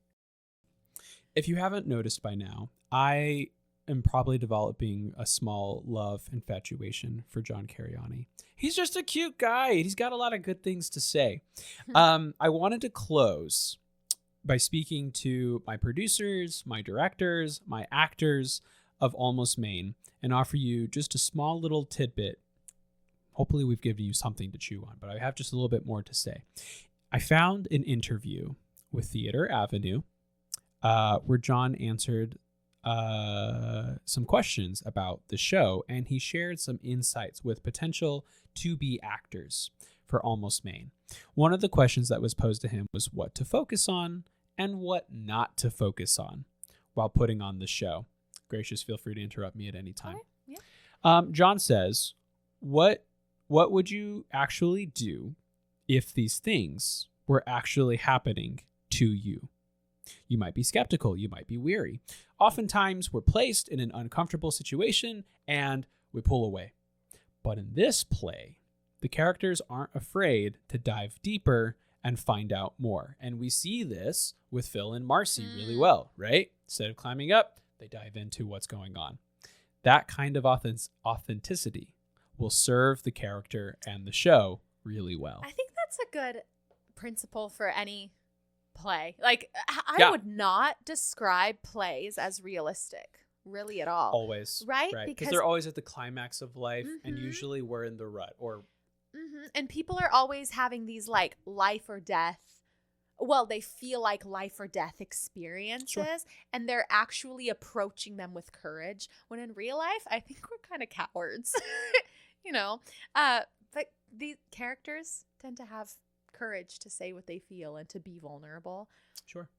If you haven't noticed by now, I am probably developing a small love infatuation for John Cariani. He's just a cute guy. He's got a lot of good things to say. I wanted to close by speaking to my producers, my directors, my actors of Almost Maine, and offer you just a small little tidbit. Hopefully we've given you something to chew on, but I have just a little bit more to say. I found an interview with Theater Avenue where John answered some questions about the show, and he shared some insights with potential to-be actors for Almost Maine. One of the questions that was posed to him was what to focus on and what not to focus on while putting on the show. Gracious, feel free to interrupt me at any time. Okay. Yeah. John says, what would you actually do if these things were actually happening to you? You might be skeptical. You might be weary. Oftentimes, we're placed in an uncomfortable situation and we pull away. But in this play, the characters aren't afraid to dive deeper and find out more. And we see this with Phil and Marcy really well, right? Instead of climbing up, they dive into what's going on. That kind of authenticity will serve the character and the show really well. I think that's a good principle for any play. I would not describe plays as realistic, really, at all. Always. Right? Because they're always at the climax of life, and usually we're in the rut. And people are always having these life or death. Well, they feel like life or death experiences, and they're actually approaching them with courage. When in real life, I think we're kind of cowards, But these characters tend to have courage to say what they feel and to be vulnerable. Sure.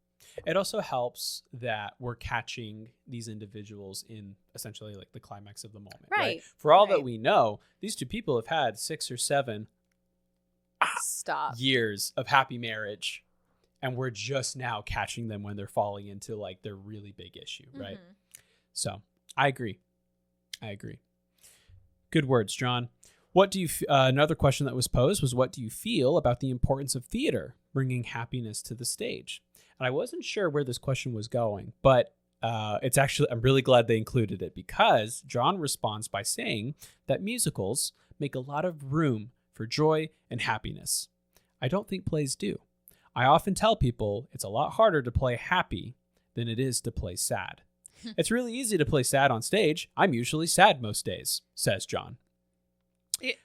It also helps that we're catching these individuals in essentially the climax of the moment. Right. For all that we know, these two people have had 6 or 7 years of happy marriage. And we're just now catching them when they're falling into their really big issue, right? So I agree. I agree. Good words, John. What do you? Another question that was posed was, what do you feel about the importance of theater bringing happiness to the stage? And I wasn't sure where this question was going, but it's actually, I'm really glad they included it, because John responds by saying that musicals make a lot of room for joy and happiness. I don't think plays do. I often tell people it's a lot harder to play happy than it is to play sad. It's really easy to play sad on stage. I'm usually sad most days, says John. Dude,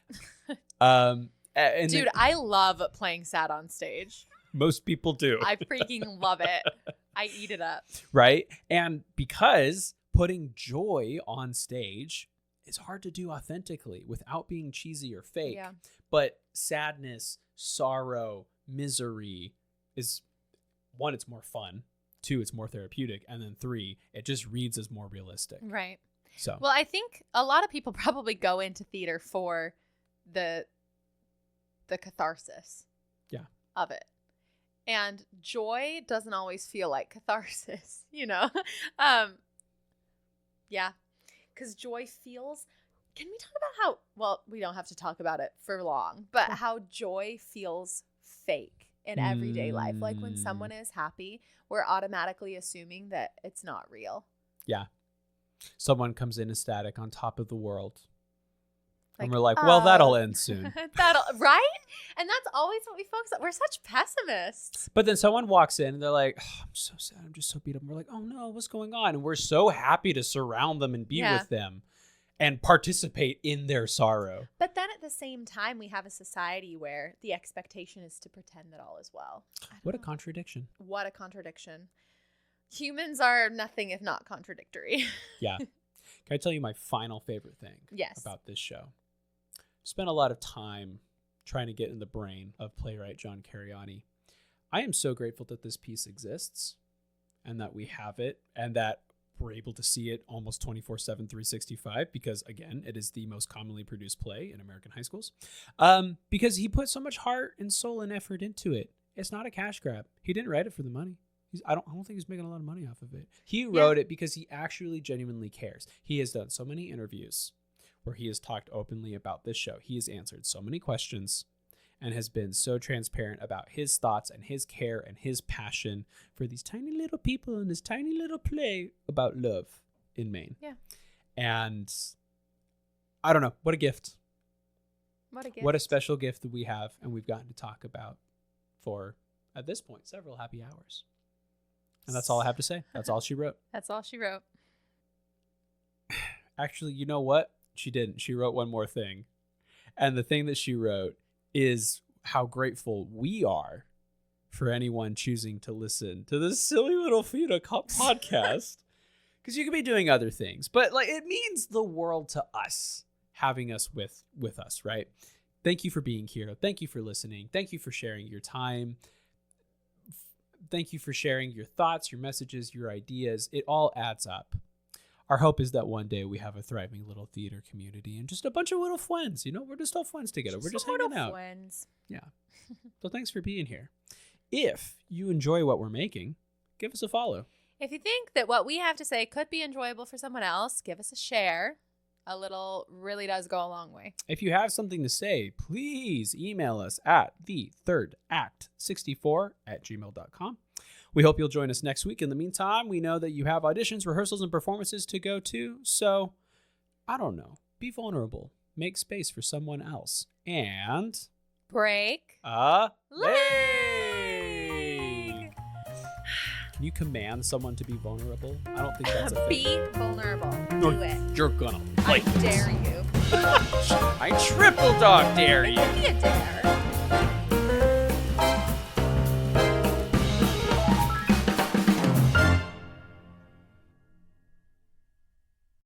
I love playing sad on stage. Most people do. I freaking love it. I eat it up. Right? And because putting joy on stage is hard to do authentically without being cheesy or fake. Yeah. But sadness, sorrow, misery is, one, it's more fun. 2, it's more therapeutic. And then 3, it just reads as more realistic. Right. So, well, I think a lot of people probably go into theater for the catharsis of it. And joy doesn't always feel like catharsis, you know? Yeah. Because joy feels, can we talk about how, well, we don't have to talk about it for long, but how joy feels fake in everyday life. Like when someone is happy, we're automatically assuming that it's not real. Yeah. Someone comes in ecstatic on top of the world. And we're like, well, that'll end soon. Right? And that's always what we focus on. We're such pessimists. But then someone walks in and they're like, oh, I'm so sad. I'm just so beat up. And we're like, oh no, what's going on? And we're so happy to surround them and be with them and participate in their sorrow. But then at the same time, we have a society where the expectation is to pretend that all is well. What a contradiction. What a contradiction. Humans are nothing if not contradictory. Yeah. Can I tell you my final favorite thing about this show? Spent a lot of time trying to get in the brain of playwright John Cariani. I am so grateful that this piece exists and that we have it and that we're able to see it almost 24/7, 365, because again, it is the most commonly produced play in American high schools. Because he put so much heart and soul and effort into it. It's not a cash grab. He didn't write it for the money. I don't think he's making a lot of money off of it. He wrote it because he actually genuinely cares. He has done so many interviews where he has talked openly about this show. He has answered so many questions and has been so transparent about his thoughts and his care and his passion for these tiny little people in this tiny little play about love in Maine. Yeah. And I don't know, what a gift. What a gift. What a special gift that we have and we've gotten to talk about for, at this point, several happy hours. And that's all I have to say. That's all she wrote. That's all she wrote. Actually, you know what? She didn't. She wrote one more thing. And the thing that she wrote is how grateful we are for anyone choosing to listen to this silly little Fina podcast. Because you could be doing other things. But like, it means the world to us, having us with us, right? Thank you for being here. Thank you for listening. Thank you for sharing your time. Thank you for sharing your thoughts, your messages, your ideas. It all adds up. Our hope is that one day we have a thriving little theater community and just a bunch of little friends. You know, we're just all friends together. We're just hanging out. Friends. Yeah. So thanks for being here. If you enjoy what we're making, give us a follow. If you think that what we have to say could be enjoyable for someone else, give us a share. A little really does go a long way. If you have something to say, please email us at thethirdAct64@gmail.com. We hope you'll join us next week. In the meantime, we know that you have auditions, rehearsals, and performances to go to. So, I don't know. Be vulnerable. Make space for someone else. And break a leg. Can you command someone to be vulnerable? I don't think that's a thing. Be vulnerable. Do it. You're gonna I dare you. I triple dog dare you. It could be a dare.